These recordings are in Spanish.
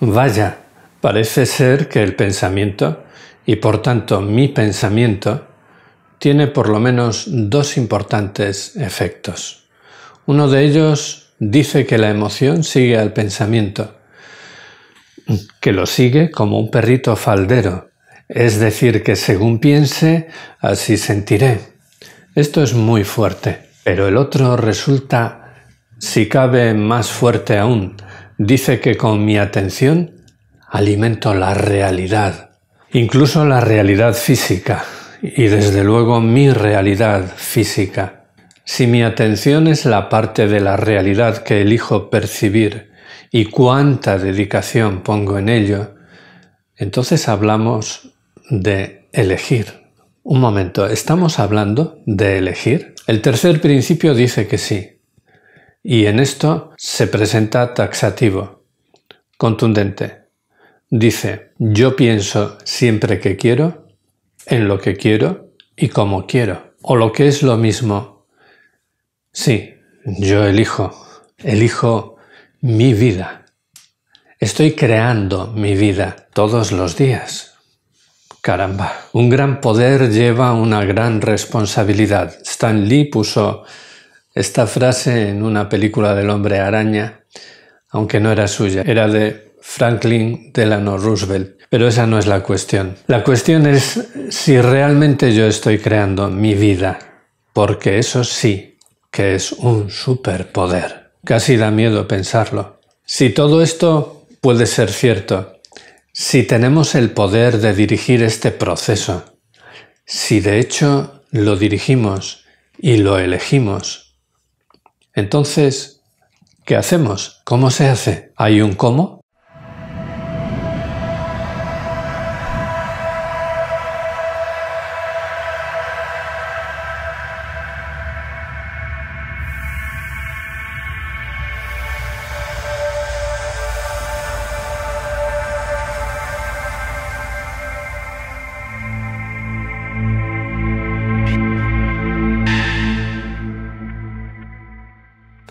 Vaya, parece ser que el pensamiento, y por tanto mi pensamiento, tiene por lo menos dos importantes efectos. Uno de ellos dice que la emoción sigue al pensamiento, que lo sigue como un perrito faldero, es decir, que según piense, así sentiré. Esto es muy fuerte, pero el otro resulta, si cabe, más fuerte aún. Dice que con mi atención alimento la realidad, incluso la realidad física, y desde luego mi realidad física. Si mi atención es la parte de la realidad que elijo percibir y cuánta dedicación pongo en ello, entonces hablamos de elegir. Un momento, ¿estamos hablando de elegir? El tercer principio dice que sí, y en esto se presenta taxativo, contundente. Dice, yo pienso siempre que quiero, en lo que quiero y como quiero. O lo que es lo mismo, sí, yo elijo mi vida. Estoy creando mi vida todos los días. Caramba, un gran poder lleva una gran responsabilidad. Stan Lee puso esta frase en una película del Hombre Araña, aunque no era suya, era de Franklin Delano Roosevelt. Pero esa no es la cuestión. La cuestión es si realmente yo estoy creando mi vida, porque eso sí que es un superpoder. Casi da miedo pensarlo. Si todo esto puede ser cierto, si tenemos el poder de dirigir este proceso, si de hecho lo dirigimos y lo elegimos, entonces, ¿qué hacemos? ¿Cómo se hace? ¿Hay un cómo?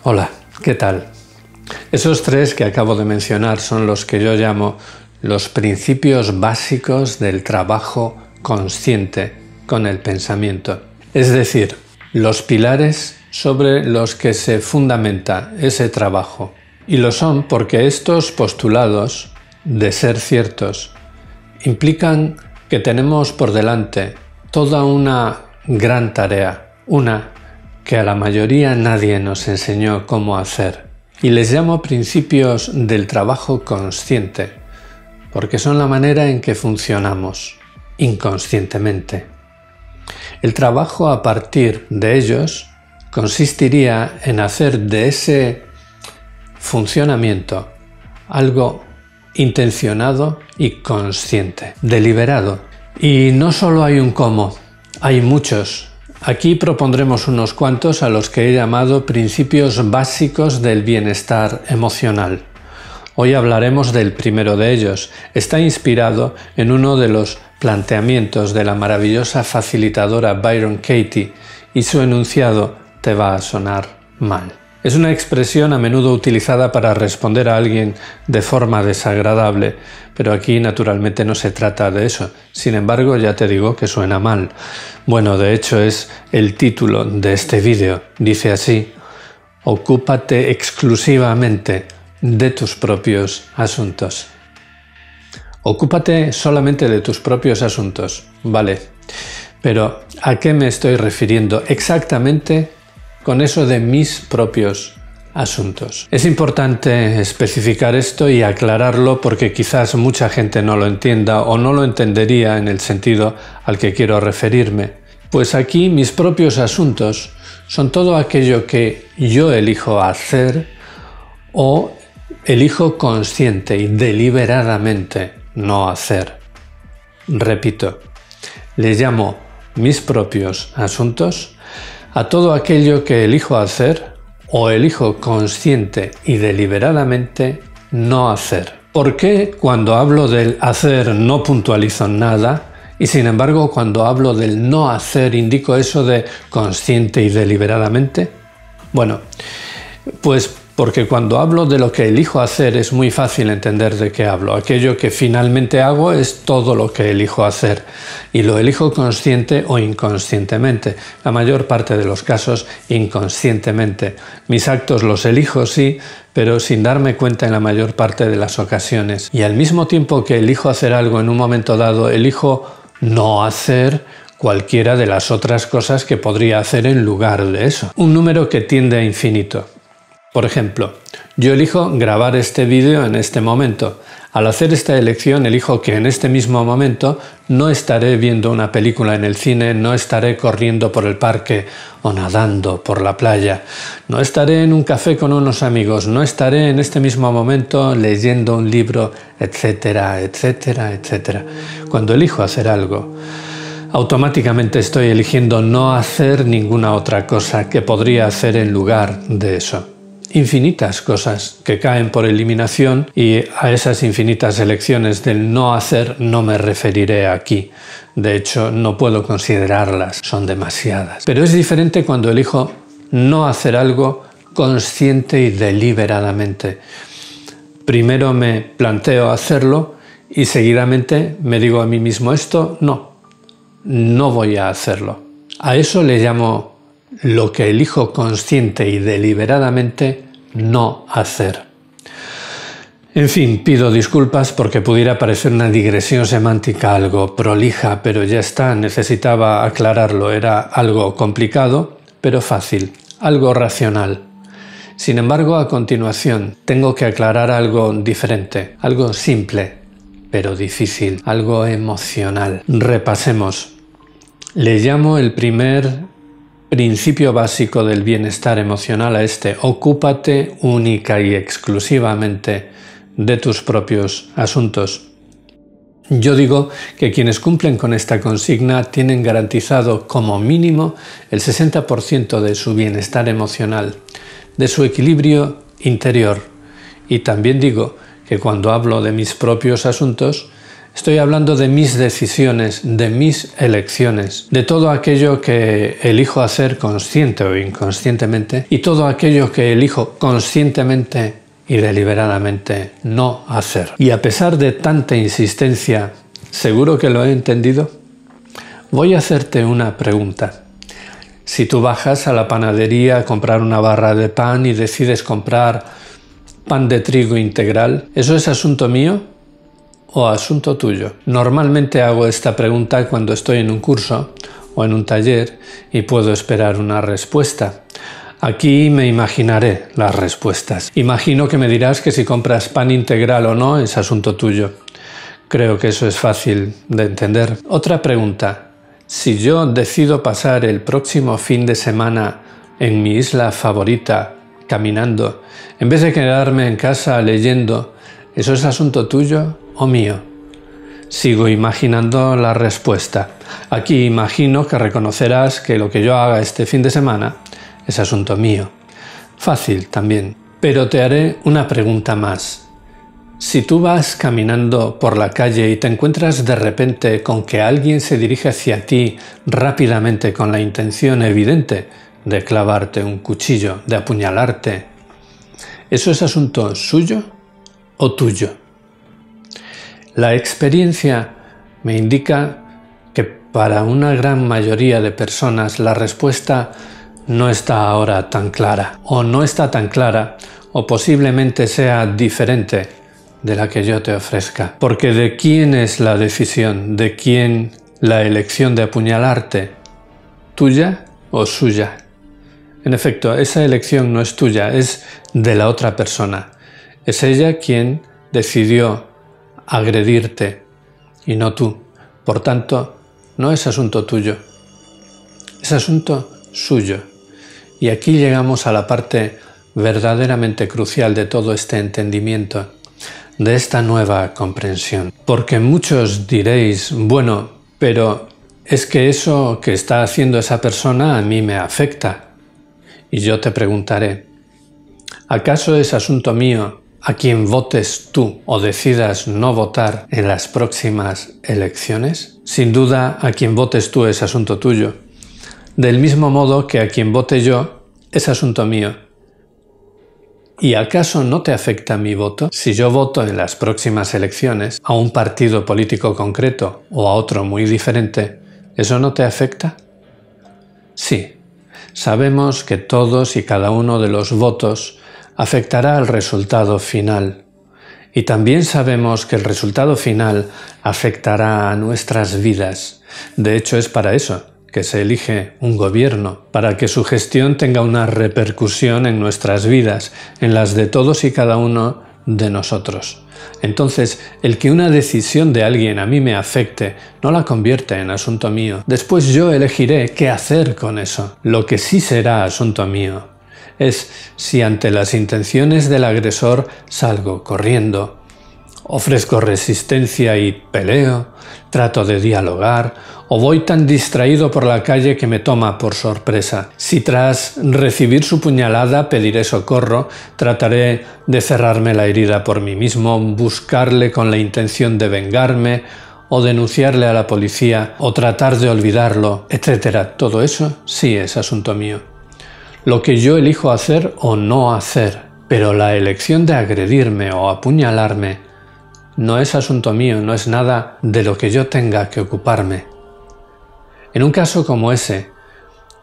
Hola, ¿qué tal? Esos tres que acabo de mencionar son los que yo llamo los principios básicos del trabajo consciente con el pensamiento. Es decir, los pilares sobre los que se fundamenta ese trabajo. Y lo son porque estos postulados, de ser ciertos, implican que tenemos por delante toda una gran tarea, una que a la mayoría nadie nos enseñó cómo hacer. Y les llamo principios del trabajo consciente, porque son la manera en que funcionamos inconscientemente. El trabajo a partir de ellos consistiría en hacer de ese funcionamiento algo intencionado y consciente, deliberado. Y no solo hay un cómo, hay muchos. Aquí propondremos unos cuantos a los que he llamado principios básicos del bienestar emocional. Hoy hablaremos del primero de ellos. Está inspirado en uno de los planteamientos de la maravillosa facilitadora Byron Katie y su enunciado te va a sonar mal. Es una expresión a menudo utilizada para responder a alguien de forma desagradable, pero aquí naturalmente no se trata de eso. Sin embargo, ya te digo que suena mal. Bueno, de hecho es el título de este vídeo. Dice así: ocúpate exclusivamente de tus propios asuntos. Ocúpate solamente de tus propios asuntos. Vale, pero ¿a qué me estoy refiriendo exactamente con eso de mis propios asuntos? Es importante especificar esto y aclararlo porque quizás mucha gente no lo entienda o no lo entendería en el sentido al que quiero referirme. Pues aquí mis propios asuntos son todo aquello que yo elijo hacer o elijo consciente y deliberadamente no hacer. Repito, les llamo mis propios asuntos a todo aquello que elijo hacer o elijo consciente y deliberadamente no hacer. ¿Por qué cuando hablo del hacer no puntualizo nada y sin embargo cuando hablo del no hacer indico eso de consciente y deliberadamente? Bueno, pues porque cuando hablo de lo que elijo hacer es muy fácil entender de qué hablo. Aquello que finalmente hago es todo lo que elijo hacer y lo elijo consciente o inconscientemente. La mayor parte de los casos inconscientemente. Mis actos los elijo, sí, pero sin darme cuenta en la mayor parte de las ocasiones. Y al mismo tiempo que elijo hacer algo en un momento dado, elijo no hacer cualquiera de las otras cosas que podría hacer en lugar de eso. Un número que tiende a infinito. Por ejemplo, yo elijo grabar este vídeo en este momento. Al hacer esta elección elijo que en este mismo momento no estaré viendo una película en el cine, no estaré corriendo por el parque o nadando por la playa, no estaré en un café con unos amigos, no estaré en este mismo momento leyendo un libro, etcétera, etcétera, etcétera. Cuando elijo hacer algo, automáticamente estoy eligiendo no hacer ninguna otra cosa que podría hacer en lugar de eso. Infinitas cosas que caen por eliminación y a esas infinitas elecciones del no hacer no me referiré aquí. De hecho, no puedo considerarlas, son demasiadas. Pero es diferente cuando elijo no hacer algo consciente y deliberadamente. Primero me planteo hacerlo y seguidamente me digo a mí mismo esto no voy a hacerlo. A eso le llamo lo que elijo consciente y deliberadamente no hacer. En fin, pido disculpas porque pudiera parecer una digresión semántica algo prolija, pero ya está, necesitaba aclararlo. Era algo complicado, pero fácil, algo racional. Sin embargo, a continuación, tengo que aclarar algo diferente, algo simple, pero difícil, algo emocional. Repasemos. Le llamo el primer principio básico del bienestar emocional a este: ocúpate única y exclusivamente de tus propios asuntos. Yo digo que quienes cumplen con esta consigna tienen garantizado como mínimo el 60% de su bienestar emocional, de su equilibrio interior. Y también digo que cuando hablo de mis propios asuntos, estoy hablando de mis decisiones, de mis elecciones, de todo aquello que elijo hacer consciente o inconscientemente y todo aquello que elijo conscientemente y deliberadamente no hacer. Y a pesar de tanta insistencia, ¿seguro que lo he entendido? Voy a hacerte una pregunta. Si tú bajas a la panadería a comprar una barra de pan y decides comprar pan de trigo integral, ¿eso es asunto mío o asunto tuyo? Normalmente hago esta pregunta cuando estoy en un curso o en un taller y puedo esperar una respuesta. Aquí me imaginaré las respuestas. Imagino que me dirás que si compras pan integral o no es asunto tuyo. Creo que eso es fácil de entender. Otra pregunta. Si yo decido pasar el próximo fin de semana en mi isla favorita, caminando, en vez de quedarme en casa leyendo, ¿eso es asunto tuyo o mío? Sigo imaginando la respuesta. Aquí imagino que reconocerás que lo que yo haga este fin de semana es asunto mío. Fácil también. Pero te haré una pregunta más. Si tú vas caminando por la calle y te encuentras de repente con que alguien se dirige hacia ti rápidamente con la intención evidente de clavarte un cuchillo, de apuñalarte, ¿eso es asunto suyo o tuyo? La experiencia me indica que para una gran mayoría de personas la respuesta no está ahora tan clara, o no está tan clara, o posiblemente sea diferente de la que yo te ofrezca. Porque ¿de quién es la decisión? ¿De quién la elección de apuñalarte? ¿Tuya o suya? En efecto, esa elección no es tuya, es de la otra persona. Es ella quien decidió agredirte y no tú. Por tanto, no es asunto tuyo, es asunto suyo. Y aquí llegamos a la parte verdaderamente crucial de todo este entendimiento, de esta nueva comprensión. Porque muchos diréis, bueno, pero es que eso que está haciendo esa persona a mí me afecta. Y yo te preguntaré, ¿acaso es asunto mío a quien votes tú o decidas no votar en las próximas elecciones? Sin duda, a quien votes tú es asunto tuyo. Del mismo modo que a quien vote yo es asunto mío. ¿Y acaso no te afecta mi voto? Si yo voto en las próximas elecciones a un partido político concreto o a otro muy diferente, ¿eso no te afecta? Sí, sabemos que todos y cada uno de los votos afectará al resultado final. Y también sabemos que el resultado final afectará a nuestras vidas. De hecho, es para eso que se elige un gobierno, para que su gestión tenga una repercusión en nuestras vidas, en las de todos y cada uno de nosotros. Entonces, el que una decisión de alguien a mí me afecte no la convierte en asunto mío. Después yo elegiré qué hacer con eso. Lo que sí será asunto mío es si ante las intenciones del agresor salgo corriendo, ofrezco resistencia y peleo, trato de dialogar o voy tan distraído por la calle que me toma por sorpresa. Si tras recibir su puñalada pediré socorro, trataré de cerrarme la herida por mí mismo, buscarle con la intención de vengarme o denunciarle a la policía o tratar de olvidarlo, etc. Todo eso sí es asunto mío. Lo que yo elijo hacer o no hacer, pero la elección de agredirme o apuñalarme no es asunto mío, no es nada de lo que yo tenga que ocuparme. En un caso como ese,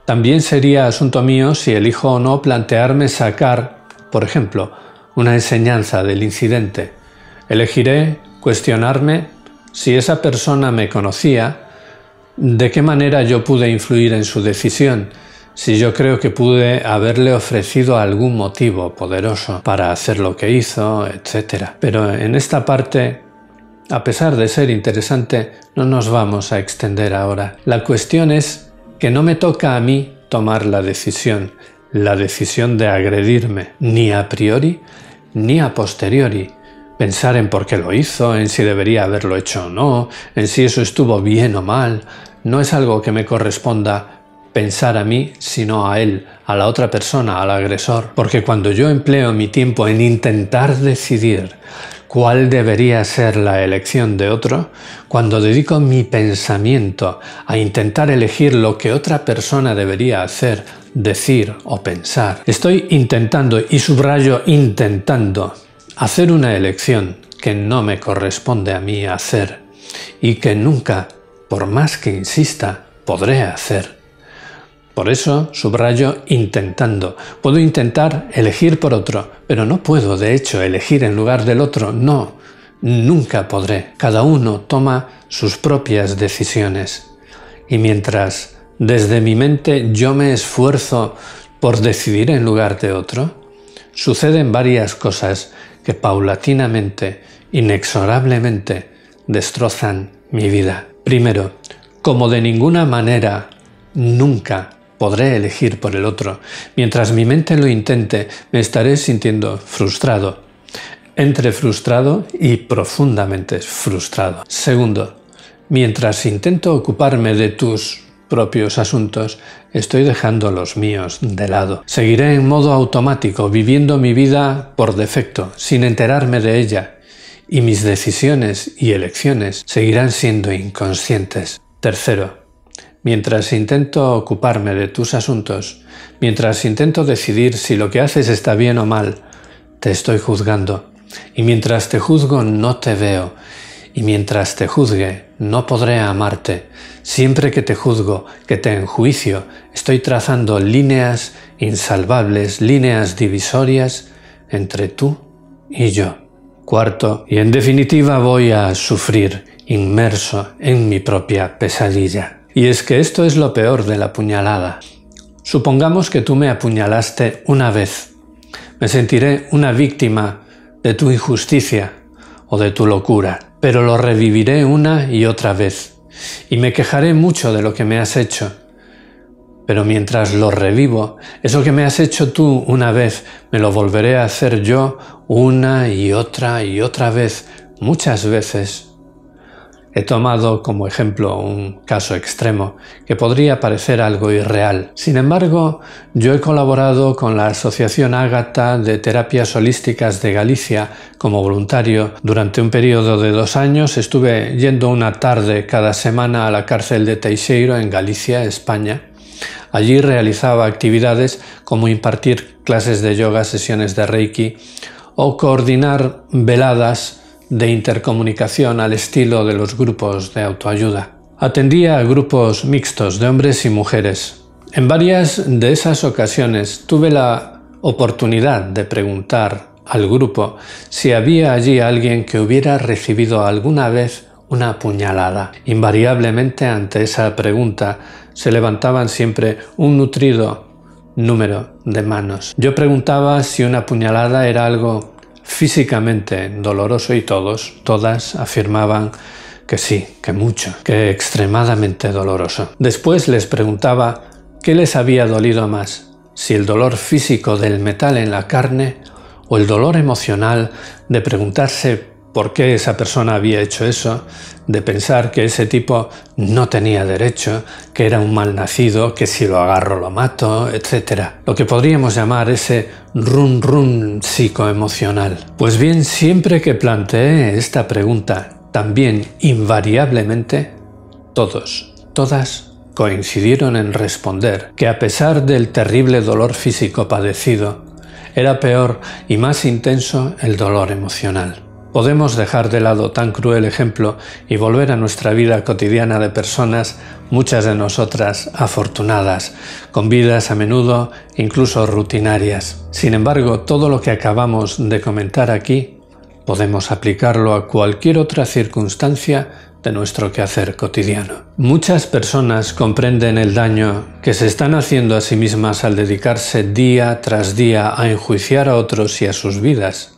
también sería asunto mío si elijo o no plantearme sacar, por ejemplo, una enseñanza del incidente. Elegiré cuestionarme si esa persona me conocía, de qué manera yo pude influir en su decisión, si yo creo que pude haberle ofrecido algún motivo poderoso para hacer lo que hizo, etc. Pero en esta parte, a pesar de ser interesante, no nos vamos a extender ahora. La cuestión es que no me toca a mí tomar la decisión de agredirme, ni a priori ni a posteriori. Pensar en por qué lo hizo, en si debería haberlo hecho o no, en si eso estuvo bien o mal, no es algo que me corresponda pensar a mí, sino a él, a la otra persona, al agresor. Porque cuando yo empleo mi tiempo en intentar decidir cuál debería ser la elección de otro, cuando dedico mi pensamiento a intentar elegir lo que otra persona debería hacer, decir o pensar, estoy intentando, y subrayo intentando, hacer una elección que no me corresponde a mí hacer y que nunca, por más que insista, podré hacer. Por eso subrayo intentando. Puedo intentar elegir por otro, pero no puedo, de hecho, elegir en lugar del otro. No, nunca podré. Cada uno toma sus propias decisiones. Y mientras desde mi mente yo me esfuerzo por decidir en lugar de otro, suceden varias cosas que paulatinamente, inexorablemente, destrozan mi vida. Primero, como de ninguna manera, nunca podré elegir por el otro, mientras mi mente lo intente, me estaré sintiendo frustrado, entre frustrado y profundamente frustrado. Segundo, mientras intento ocuparme de tus propios asuntos, estoy dejando los míos de lado. Seguiré en modo automático, viviendo mi vida por defecto, sin enterarme de ella, y mis decisiones y elecciones seguirán siendo inconscientes. Tercero, mientras intento ocuparme de tus asuntos, mientras intento decidir si lo que haces está bien o mal, te estoy juzgando. Y mientras te juzgo no te veo. Y mientras te juzgue no podré amarte. Siempre que te juzgo, que te enjuicio, estoy trazando líneas insalvables, líneas divisorias entre tú y yo. Cuarto, y en definitiva voy a sufrir, inmerso en mi propia pesadilla. Y es que esto es lo peor de la puñalada. Supongamos que tú me apuñalaste una vez. Me sentiré una víctima de tu injusticia o de tu locura, pero lo reviviré una y otra vez. Y me quejaré mucho de lo que me has hecho. Pero mientras lo revivo, eso que me has hecho tú una vez, me lo volveré a hacer yo una y otra vez, muchas veces. He tomado como ejemplo un caso extremo que podría parecer algo irreal. Sin embargo, yo he colaborado con la Asociación Ágata de Terapias Holísticas de Galicia como voluntario. Durante un periodo de 2 años estuve yendo una tarde cada semana a la cárcel de Teixeiro en Galicia, España. Allí realizaba actividades como impartir clases de yoga, sesiones de Reiki o coordinar veladas de intercomunicación al estilo de los grupos de autoayuda. Atendía a grupos mixtos de hombres y mujeres. En varias de esas ocasiones tuve la oportunidad de preguntar al grupo si había allí alguien que hubiera recibido alguna vez una puñalada. Invariablemente ante esa pregunta se levantaban siempre un nutrido número de manos. Yo preguntaba si una puñalada era algo físicamente doloroso y todas afirmaban que sí, que mucho, que extremadamente doloroso. Después les preguntaba qué les había dolido más, si el dolor físico del metal en la carne o el dolor emocional de preguntarse por qué esa persona había hecho eso, de pensar que ese tipo no tenía derecho, que era un malnacido, que si lo agarro lo mato, etc. Lo que podríamos llamar ese run psicoemocional. Pues bien, siempre que planteé esta pregunta, también invariablemente, todas coincidieron en responder que a pesar del terrible dolor físico padecido, era peor y más intenso el dolor emocional. Podemos dejar de lado tan cruel ejemplo y volver a nuestra vida cotidiana de personas, muchas de nosotras afortunadas, con vidas a menudo incluso rutinarias. Sin embargo, todo lo que acabamos de comentar aquí podemos aplicarlo a cualquier otra circunstancia de nuestro quehacer cotidiano. Muchas personas comprenden el daño que se están haciendo a sí mismas al dedicarse día tras día a enjuiciar a otros y a sus vidas.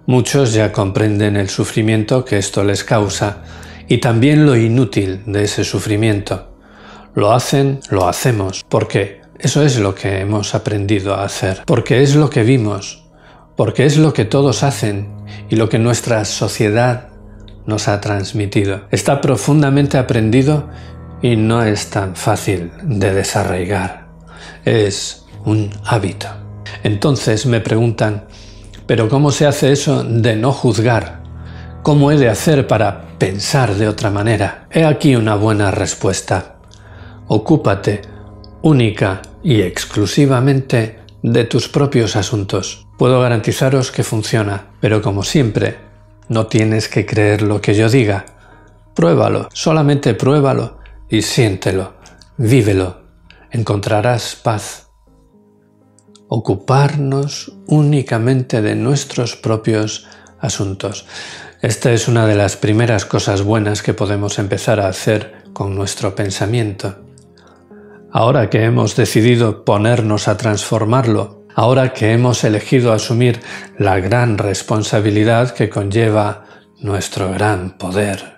Muchos ya comprenden el sufrimiento que esto les causa y también lo inútil de ese sufrimiento. Lo hacemos, porque eso es lo que hemos aprendido a hacer, porque es lo que vimos, porque es lo que todos hacen y lo que nuestra sociedad nos ha transmitido. Está profundamente aprendido y no es tan fácil de desarraigar. Es un hábito. Entonces me preguntan, ¿pero cómo se hace eso de no juzgar? ¿Cómo he de hacer para pensar de otra manera? He aquí una buena respuesta. Ocúpate única y exclusivamente de tus propios asuntos. Puedo garantizaros que funciona, pero como siempre, no tienes que creer lo que yo diga. Pruébalo, solamente pruébalo y siéntelo, vívelo. Encontrarás paz. Ocuparnos únicamente de nuestros propios asuntos. Esta es una de las primeras cosas buenas que podemos empezar a hacer con nuestro pensamiento. Ahora que hemos decidido ponernos a transformarlo, ahora que hemos elegido asumir la gran responsabilidad que conlleva nuestro gran poder.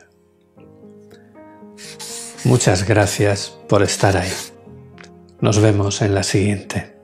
Muchas gracias por estar ahí. Nos vemos en la siguiente.